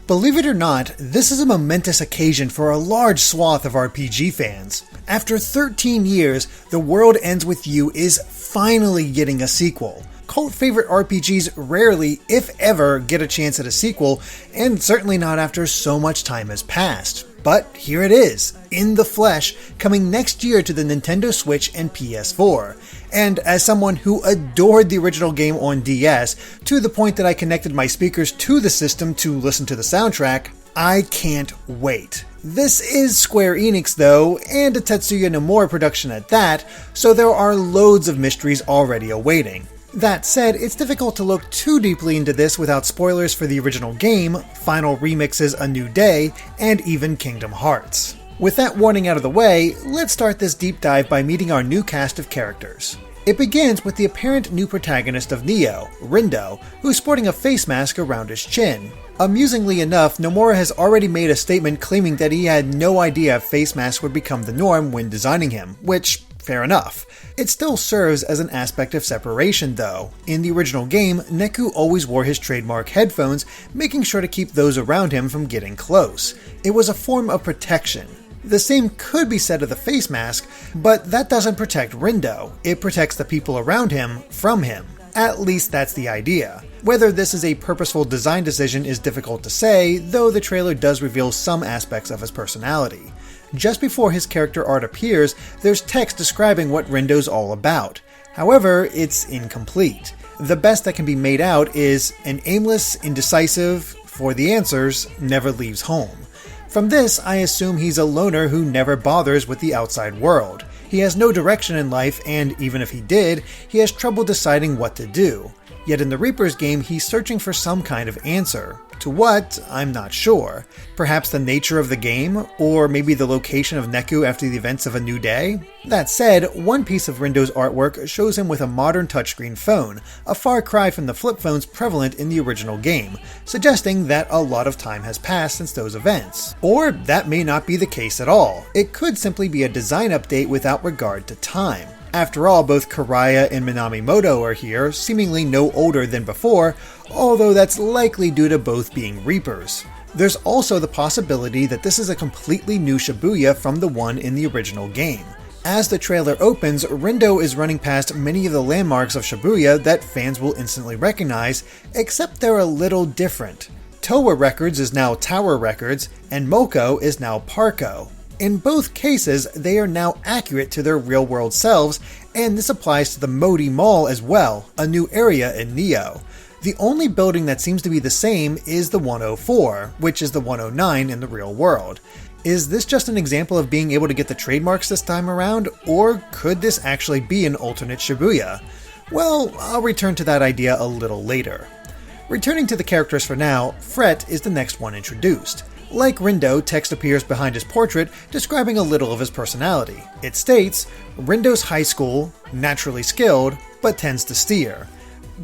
Believe it or not, this is a momentous occasion for a large swath of RPG fans. After 13 years, The World Ends With You is finally getting a sequel. Cult favorite RPGs rarely, if ever, get a chance at a sequel, and certainly not after so much time has passed. But here it is, in the flesh, coming next year to the Nintendo Switch and PS4. And as someone who adored the original game on DS, to the point that I connected my speakers to the system to listen to the soundtrack, I can't wait. This is Square Enix though, and a Tetsuya Nomura production at that, so there are loads of mysteries already awaiting. That said, it's difficult to look too deeply into this without spoilers for the original game, final remixes A New Day, and even Kingdom Hearts. With that warning out of the way, let's start this deep dive by meeting our new cast of characters. It begins with the apparent new protagonist of Nioh, Rindo, who's sporting a face mask around his chin. Amusingly enough, Nomura has already made a statement claiming that he had no idea a face mask would become the norm when designing him, which, fair enough. It still serves as an aspect of separation though. In the original game, Neku always wore his trademark headphones, making sure to keep those around him from getting close. It was a form of protection. The same could be said of the face mask, but that doesn't protect Rindo. It protects the people around him from him. At least that's the idea. Whether this is a purposeful design decision is difficult to say, though the trailer does reveal some aspects of his personality. Just before his character art appears, there's text describing what Rindo's all about. However, it's incomplete. The best that can be made out is an aimless, indecisive, for the answers, never leaves home. From this, I assume he's a loner who never bothers with the outside world. He has no direction in life, and even if he did, he has trouble deciding what to do. Yet in the Reaper's game, he's searching for some kind of answer. To what, I'm not sure. Perhaps the nature of the game, or maybe the location of Neku after the events of A New Day? That said, one piece of Rindo's artwork shows him with a modern touchscreen phone, a far cry from the flip phones prevalent in the original game, suggesting that a lot of time has passed since those events. Or that may not be the case at all. It could simply be a design update without regard to time. After all, both Karaya and Minamimoto are here, seemingly no older than before, although that's likely due to both being Reapers. There's also the possibility that this is a completely new Shibuya from the one in the original game. As the trailer opens, Rindo is running past many of the landmarks of Shibuya that fans will instantly recognize, except they're a little different. Towa Records is now Tower Records, and Moko is now Parco. In both cases, they are now accurate to their real-world selves, and this applies to the Modi Mall as well, a new area in Nioh. The only building that seems to be the same is the 104, which is the 109 in the real world. Is this just an example of being able to get the trademarks this time around, or could this actually be an alternate Shibuya? Well, I'll return to that idea a little later. Returning to the characters for now, Fret is the next one introduced. Like Rindo, text appears behind his portrait describing a little of his personality. It states, Rindo's high school, naturally skilled, but tends to steer.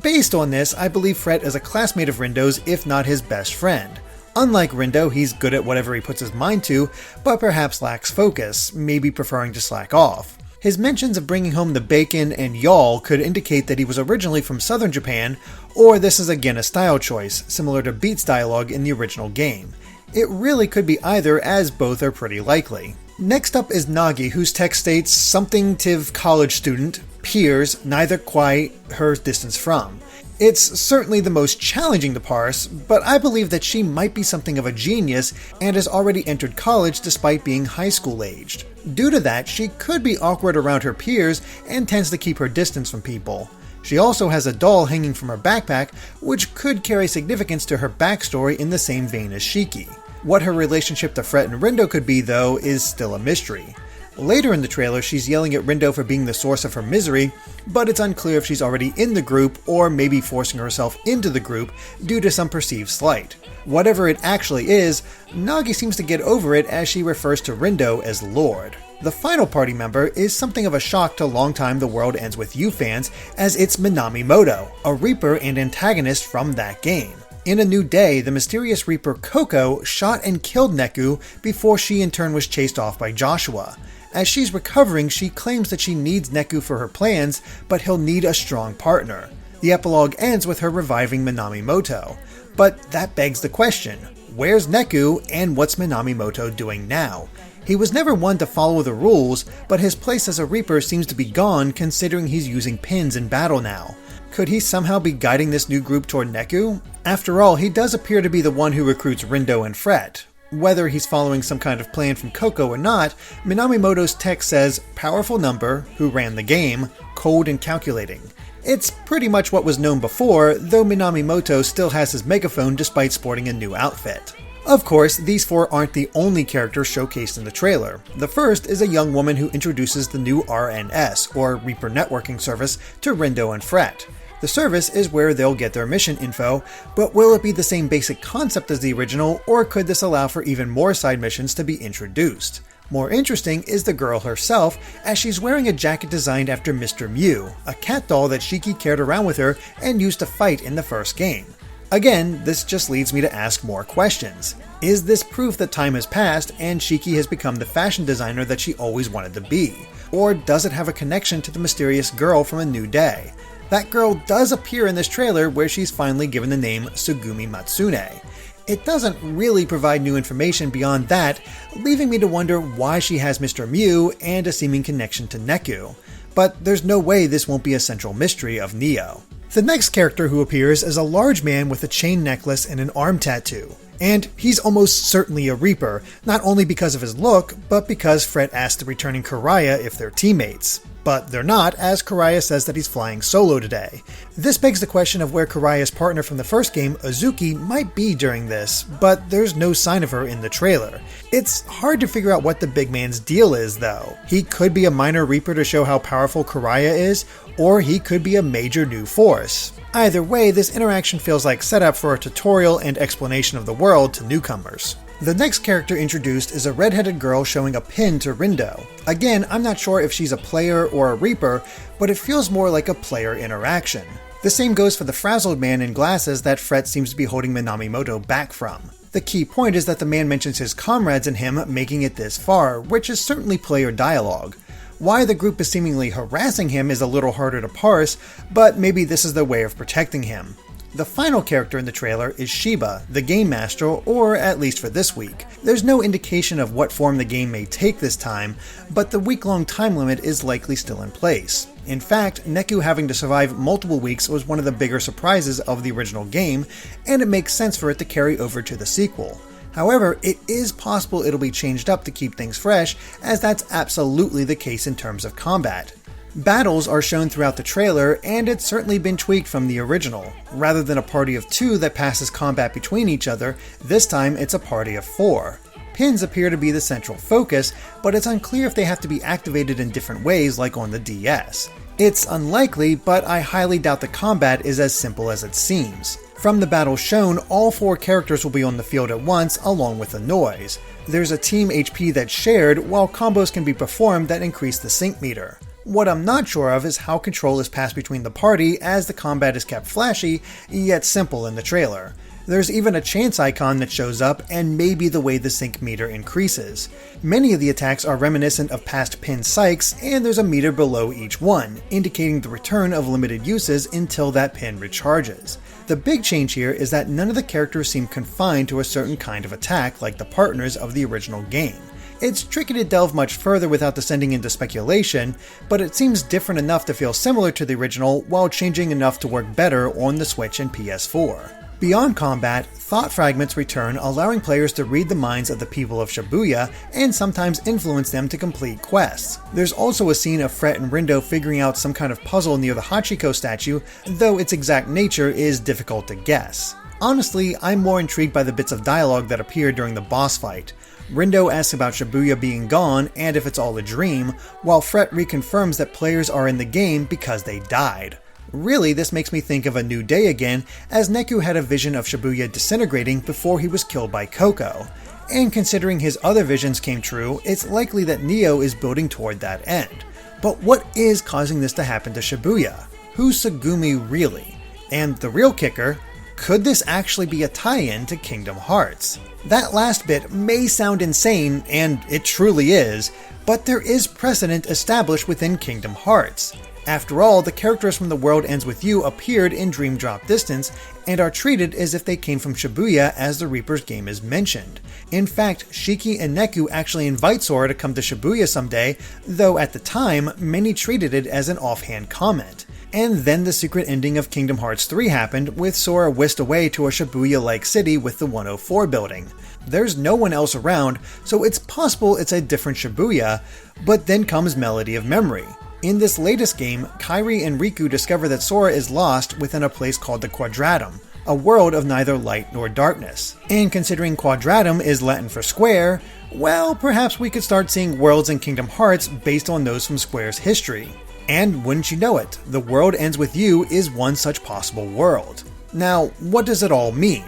Based on this, I believe Fret is a classmate of Rindo's, if not his best friend. Unlike Rindo, he's good at whatever he puts his mind to, but perhaps lacks focus, maybe preferring to slack off. His mentions of bringing home the bacon and y'all could indicate that he was originally from southern Japan, or this is again a style choice, similar to Beat's dialogue in the original game. It really could be either, as both are pretty likely. Next up is Nagi, whose text states something tiv college student, peers, neither quite her distance from. It's certainly the most challenging to parse, but I believe that she might be something of a genius and has already entered college despite being high school aged. Due to that, she could be awkward around her peers and tends to keep her distance from people. She also has a doll hanging from her backpack, which could carry significance to her backstory in the same vein as Shiki. What her relationship to Fret and Rindo could be, though, is still a mystery. Later in the trailer, she's yelling at Rindo for being the source of her misery, but it's unclear if she's already in the group or maybe forcing herself into the group due to some perceived slight. Whatever it actually is, Nagi seems to get over it as she refers to Rindo as Lord. The final party member is something of a shock to longtime The World Ends With You fans, as it's Minamimoto, a Reaper and antagonist from that game. In A New Day, the mysterious Reaper Coco shot and killed Neku before she in turn was chased off by Joshua. As she's recovering, she claims that she needs Neku for her plans, but he'll need a strong partner. The epilogue ends with her reviving Minamimoto. But that begs the question, where's Neku, and what's Minamimoto doing now? He was never one to follow the rules, but his place as a Reaper seems to be gone considering he's using pins in battle now. Could he somehow be guiding this new group toward Neku? After all, he does appear to be the one who recruits Rindo and Fret. Whether he's following some kind of plan from Coco or not, Minamimoto's text says, "Powerful number, who ran the game, cold and calculating." It's pretty much what was known before, though Minamimoto still has his megaphone despite sporting a new outfit. Of course, these four aren't the only characters showcased in the trailer. The first is a young woman who introduces the new RNS, or Reaper Networking Service, to Rindo and Fret. The service is where they'll get their mission info, but will it be the same basic concept as the original, or could this allow for even more side missions to be introduced? More interesting is the girl herself, as she's wearing a jacket designed after Mr. Mew, a cat doll that Shiki carried around with her and used to fight in the first game. Again, this just leads me to ask more questions. Is this proof that time has passed and Shiki has become the fashion designer that she always wanted to be? Or does it have a connection to the mysterious girl from A New Day? That girl does appear in this trailer where she's finally given the name Sugumi Matsune. It doesn't really provide new information beyond that, leaving me to wonder why she has Mr. Mew and a seeming connection to Neku. But there's no way this won't be a central mystery of Neo. The next character who appears is a large man with a chain necklace and an arm tattoo. And he's almost certainly a Reaper, not only because of his look, but because Fret asked the returning Karaya if they're teammates. But they're not, as Karaya says that he's flying solo today. This begs the question of where Karaya's partner from the first game, Azuki, might be during this, but there's no sign of her in the trailer. It's hard to figure out what the big man's deal is, though. He could be a minor Reaper to show how powerful Karaya is, or he could be a major new force. Either way, this interaction feels like setup for a tutorial and explanation of the world to newcomers. The next character introduced is a redheaded girl showing a pin to Rindo. Again, I'm not sure if she's a player or a Reaper, but it feels more like a player interaction. The same goes for the frazzled man in glasses that Fret seems to be holding Minamimoto back from. The key point is that the man mentions his comrades and him making it this far, which is certainly player dialogue. Why the group is seemingly harassing him is a little harder to parse, but maybe this is their way of protecting him. The final character in the trailer is Sheba, the Game Master, or at least for this week. There's no indication of what form the game may take this time, but the week-long time limit is likely still in place. In fact, Neku having to survive multiple weeks was one of the bigger surprises of the original game, and it makes sense for it to carry over to the sequel. However, it is possible it'll be changed up to keep things fresh, as that's absolutely the case in terms of combat. Battles are shown throughout the trailer, and it's certainly been tweaked from the original. Rather than a party of 2 that passes combat between each other, this time it's a party of 4. Pins appear to be the central focus, but it's unclear if they have to be activated in different ways like on the DS. It's unlikely, but I highly doubt the combat is as simple as it seems. From the battle shown, all 4 characters will be on the field at once, along with the noise. There's a team HP that's shared, while combos can be performed that increase the sync meter. What I'm not sure of is how control is passed between the party, as the combat is kept flashy, yet simple in the trailer. There's even a chance icon that shows up, and maybe the way the sync meter increases. Many of the attacks are reminiscent of past pin psychs, and there's a meter below each one, indicating the return of limited uses until that pin recharges. The big change here is that none of the characters seem confined to a certain kind of attack like the partners of the original game. It's tricky to delve much further without descending into speculation, but it seems different enough to feel similar to the original while changing enough to work better on the Switch and PS4. Beyond combat, thought fragments return, allowing players to read the minds of the people of Shibuya and sometimes influence them to complete quests. There's also a scene of Fret and Rindo figuring out some kind of puzzle near the Hachiko statue, though its exact nature is difficult to guess. Honestly, I'm more intrigued by the bits of dialogue that appear during the boss fight. Rindo asks about Shibuya being gone and if it's all a dream, while Fret reconfirms that players are in the game because they died. Really, this makes me think of A New Day again, as Neku had a vision of Shibuya disintegrating before he was killed by Coco. And considering his other visions came true, it's likely that Neo is building toward that end. But what is causing this to happen to Shibuya? Who's Sugumi really? And the real kicker, could this actually be a tie-in to Kingdom Hearts? That last bit may sound insane, and it truly is, but there is precedent established within Kingdom Hearts. After all, the characters from The World Ends With You appeared in Dream Drop Distance and are treated as if they came from Shibuya as the Reaper's game is mentioned. In fact, Shiki and Neku actually invite Sora to come to Shibuya someday, though at the time, many treated it as an offhand comment. And then the secret ending of Kingdom Hearts 3 happened, with Sora whisked away to a Shibuya-like city with the 104 building. There's no one else around, so it's possible it's a different Shibuya, but then comes Melody of Memory. In this latest game, Kairi and Riku discover that Sora is lost within a place called the Quadratum, a world of neither light nor darkness. And considering Quadratum is Latin for square, well, perhaps we could start seeing worlds in Kingdom Hearts based on those from Square's history. And wouldn't you know it, The World Ends With You is one such possible world. Now, what does it all mean?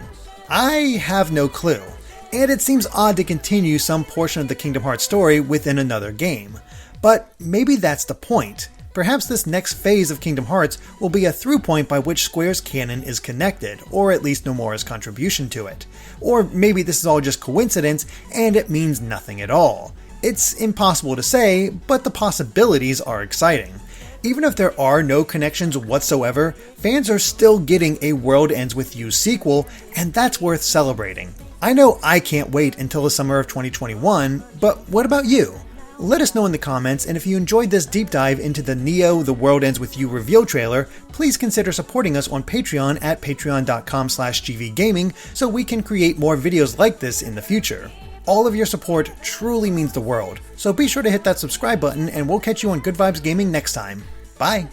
I have no clue, and it seems odd to continue some portion of the Kingdom Hearts story within another game. But maybe that's the point. Perhaps this next phase of Kingdom Hearts will be a through point by which Square's canon is connected, or at least Nomura's contribution to it. Or maybe this is all just coincidence and it means nothing at all. It's impossible to say, but the possibilities are exciting. Even if there are no connections whatsoever, fans are still getting a World Ends With You sequel, and that's worth celebrating. I know I can't wait until the summer of 2021, but what about you? Let us know in the comments, and if you enjoyed this deep dive into the Neo The World Ends With You reveal trailer, please consider supporting us on Patreon at patreon.com/gvgaming so we can create more videos like this in the future. All of your support truly means the world, so be sure to hit that subscribe button and we'll catch you on Good Vibes Gaming next time. Bye!